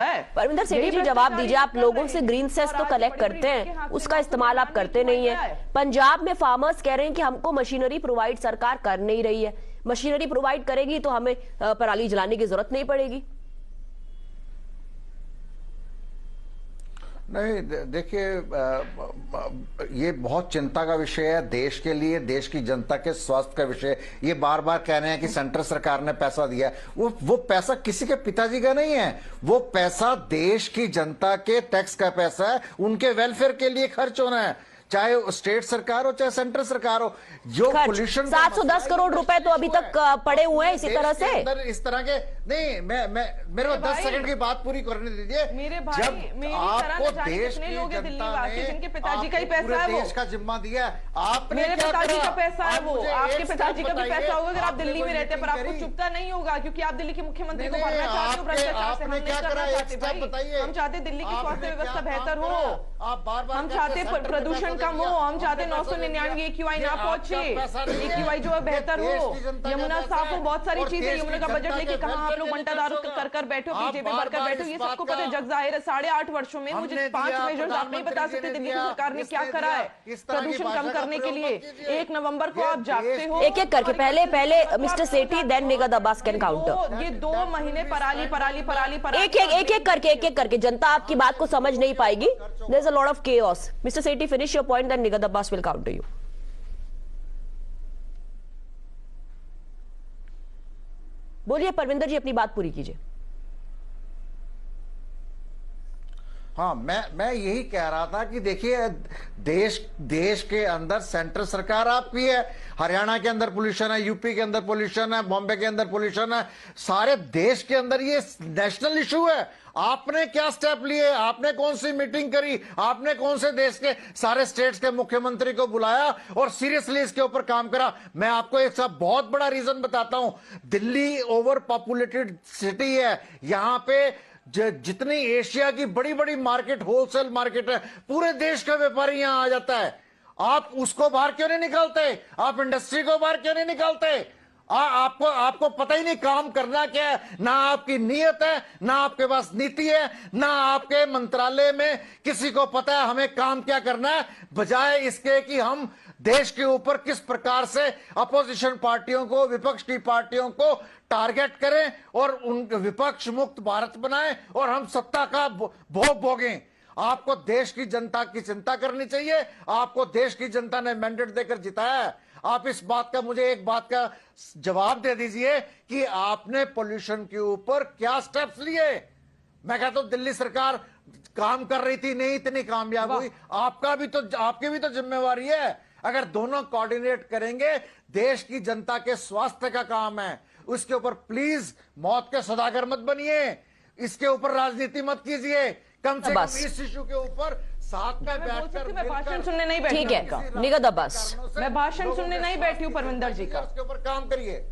परविंदर सेठी जी, जवाब दीजिए। आप लोगों से ग्रीन सेस तो कलेक्ट करते हैं, उसका इस्तेमाल आप करते नहीं है। पंजाब में फार्मर्स कह रहे हैं कि हमको मशीनरी प्रोवाइड सरकार कर नहीं रही है। मशीनरी प्रोवाइड करेगी तो हमें पराली जलाने की जरूरत नहीं पड़ेगी। नहीं, देखिए, ये बहुत चिंता का विषय है देश के लिए, देश की जनता के स्वास्थ्य का विषय। ये बार बार कह रहे हैं कि सेंट्रल सरकार ने पैसा दिया है। वो पैसा किसी के पिताजी का नहीं है, वो पैसा देश की जनता के टैक्स का पैसा है। उनके वेलफेयर के लिए खर्च होना है, चाहे स्टेट सरकार हो चाहे सेंट्रल सरकार हो। जो पोल्यूशन 710 करोड़ रुपए तो अभी तक पड़े हुए हैं इसी तरह से। इस तरह के नहीं, मेरे को 10 सेकंड की बात पूरी करने दीजिए। मेरे भाई, जब आपको देश की जनता ने जिनके पिताजी का ही पैसा है, देश का जिम्मा दिया, आपने मेरे पिताजी का पैसा है वो, आपके पिताजी का भी पैसा होगा अगर आप दिल्ली में रहते, पर आपको चुपता नहीं होगा क्योंकि आप दिल्ली के मुख्यमंत्री को भरना चाहते हो भ्रष्टाचार से। हम नहीं करना चाहते भाई, हम चाहते दिल्ली की स्वास्थ्य व्यवस्था बेहतर हो, हम चाहते प्रदूषण कम हो, हम चाहते 999 AQI ना पहुंचे, AQI जो है बेहतर हो, यमुना साफ हो, बहुत सारी चीजें। यमुना का बजट लेके कहां आप लोग बंटादारू कर बैठो, बीजेपी भरकर बैठो, ये सबको पता है, जग जाहिर है। 8.5 वर्षों में मुझे 5 मेजर्स आप नहीं बता सकते दिल्ली की सरकार ने क्या करा है प्रदूषण कम करने के लिए। 1 नवंबर को आप जागते हो, एक एक करके पहले mister Sethi then Nigad Abbas can counter. ये 2 महीने पराली पराली पराली पराली एक एक करके जनता आपकी बात को समझ नहीं पाएगी। There is a lot of chaos. Mr. Sethi, finish your point, then Nighat Abbas will counter you. बोलिए परविंदर जी, अपनी बात पूरी कीजिए। हाँ, मैं यही कह रहा था कि देखिए, देश के अंदर सेंट्रल सरकार आपकी है, हरियाणा के अंदर पोल्यूशन है, यूपी के अंदर पोल्यूशन है, बॉम्बे के अंदर पोल्यूशन है, सारे देश के अंदर ये नेशनल इशू है। आपने क्या स्टेप लिए, आपने कौन सी मीटिंग करी, आपने कौन से देश के सारे स्टेट्स के मुख्यमंत्री को बुलाया और सीरियसली इसके ऊपर काम करा? मैं आपको एक सब बहुत बड़ा रीजन बताता हूं। दिल्ली ओवर पॉपुलेटेड सिटी है, यहां पे जितनी एशिया की बड़ी बड़ी मार्केट, होलसेल मार्केट है, पूरे देश का व्यापारी यहां आ जाता है। आप उसको बाहर क्यों नहीं निकालते? आप इंडस्ट्री को बाहर क्यों नहीं निकालते? आपको पता ही नहीं काम करना क्या है, ना आपकी नीयत है, ना आपके पास नीति है, ना आपके मंत्रालय में किसी को पता है हमें काम क्या करना है। बजाय इसके कि हम देश के ऊपर किस प्रकार से अपोजिशन पार्टियों को, विपक्ष की पार्टियों को टारगेट करें और उन विपक्ष मुक्त भारत बनाएं और हम सत्ता का भोग भोगें। आपको देश की जनता की चिंता करनी चाहिए। आपको देश की जनता ने मैंडेट देकर जिताया है। आप इस बात का, मुझे एक बात का जवाब दे दीजिए कि आपने पोल्यूशन के ऊपर क्या स्टेप्स लिए? मैं कहता हूं दिल्ली सरकार काम कर रही थी, नहीं इतनी कामयाब हुई। आपकी भी तो जिम्मेवारी है। अगर दोनों कोऑर्डिनेट करेंगे, देश की जनता के स्वास्थ्य का काम है, उसके ऊपर प्लीज मौत के सौदागर मत बनिए, इसके ऊपर राजनीति मत कीजिए। कम से कम इस इशू के ऊपर साथ में बैठकर, मैं भाषण सुनने नहीं बैठी। ठीक है निगद अब्बास, मैं भाषण सुनने नहीं बैठी हूँ परविंदर जी का। उसके ऊपर काम करिए।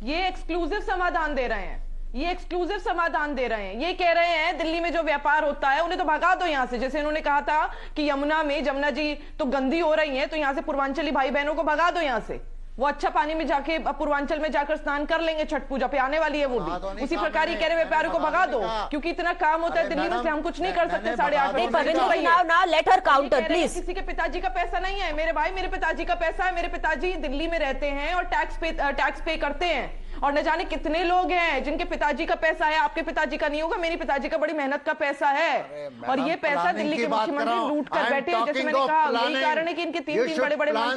ये एक्सक्लूसिव समाधान दे रहे हैं, ये एक्सक्लूसिव समाधान दे रहे हैं। ये कह रहे हैं दिल्ली में जो व्यापार होता है उन्हें तो भगा दो यहां से। जैसे इन्होंने कहा था कि जमुना जी तो गंदी हो रही हैं, तो यहां से पूर्वांचली भाई बहनों को भगा दो यहां से। वो अच्छा पानी में जाके पूर्वांचल में जाकर स्नान कर लेंगे, छठ पूजा पे आने वाली है वो भी। उसी प्रकार ही कह रहे व्यापारियों को भगा दो, क्योंकि इतना काम होता है दिल्ली में से हम कुछ नहीं कर सकते। 8.5 लेट हर काउंटर प्लीज। किसी के पिताजी का पैसा नहीं है मेरे भाई, मेरे पिताजी का पैसा है। मेरे पिताजी दिल्ली में रहते हैं और टैक्स पे करते हैं, और न जाने कितने लोग हैं जिनके पिताजी का पैसा है। आपके पिताजी का नहीं होगा, मेरी पिताजी का बड़ी मेहनत का पैसा है, और ये पैसा दिल्ली के मुख्यमंत्री लूट कर बैठे हैं। जैसे मैंने कहा, यही कारण है कि इनके 3 बड़े बड़े मंत्री